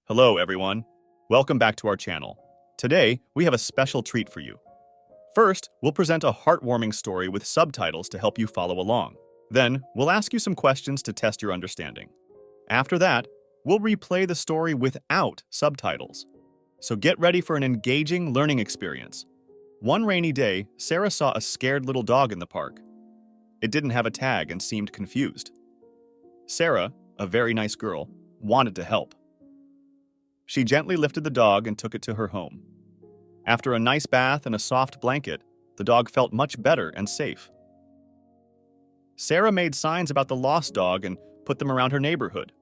Hello, everyone. Welcome back to our channel. Today, we have a special treat for you. First, we'll present a heartwarming story with subtitles to help you follow along. Then, we'll ask you some questions to test your understanding. After that, we'll replay the story without subtitles. So get ready for an engaging learning experience. One rainy day, Sarah saw a scared little dog in the park. It didn't have a tag and seemed confused. Sarah, a very nice girl, wanted to help. She gently lifted the dog and took it to her home. After a nice bath and a soft blanket, the dog felt much better and safe. Sarah made signs about the lost dog and put them around her neighborhood.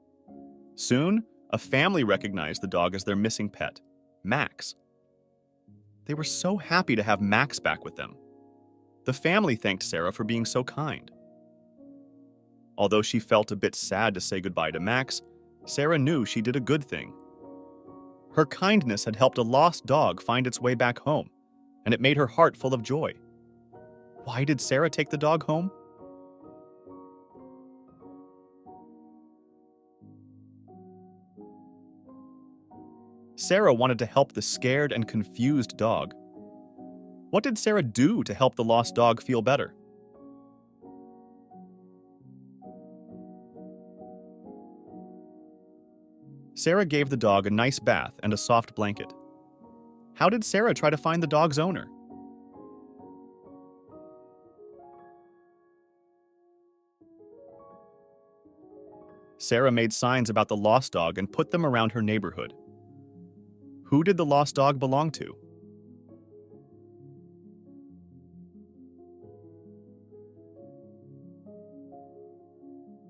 Soon, a family recognized the dog as their missing pet, Max. They were so happy to have Max back with them. The family thanked Sarah for being so kind. Although she felt a bit sad to say goodbye to Max, Sarah knew she did a good thing. Her kindness had helped a lost dog find its way back home, and it made her heart full of joy. Why did Sarah take the dog home? Sarah wanted to help the scared and confused dog. What did Sarah do to help the lost dog feel better? Sarah gave the dog a nice bath and a soft blanket. How did Sarah try to find the dog's owner? Sarah made signs about the lost dog and put them around her neighborhood. Who did the lost dog belong to?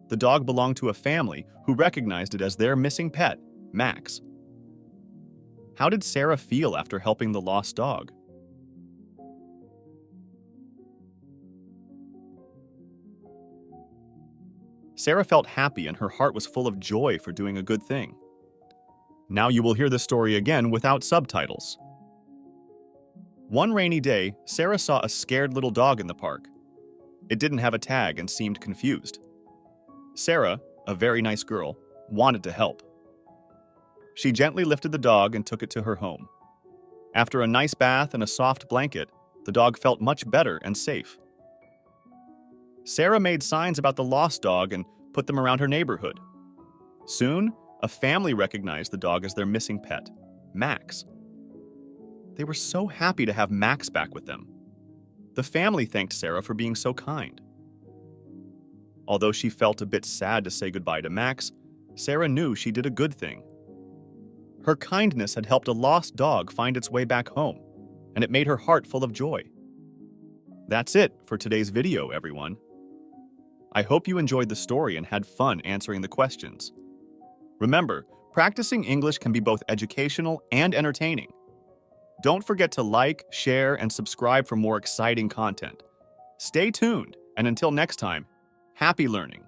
The dog belonged to a family who recognized it as their missing pet, Max. How did Sarah feel after helping the lost dog? Sarah felt happy and her heart was full of joy for doing a good thing. Now you will hear the story again without subtitles. One rainy day, Sarah saw a scared little dog in the park. It didn't have a tag and seemed confused. Sarah, a very nice girl, wanted to help. She gently lifted the dog and took it to her home. After a nice bath and a soft blanket, the dog felt much better and safe. Sarah made signs about the lost dog and put them around her neighborhood. Soon, a family recognized the dog as their missing pet, Max. They were so happy to have Max back with them. The family thanked Sarah for being so kind. Although she felt a bit sad to say goodbye to Max, Sarah knew she did a good thing. Her kindness had helped a lost dog find its way back home, and it made her heart full of joy. That's it for today's video, everyone. I hope you enjoyed the story and had fun answering the questions. Remember, practicing English can be both educational and entertaining. Don't forget to like, share, and subscribe for more exciting content. Stay tuned, and until next time, happy learning!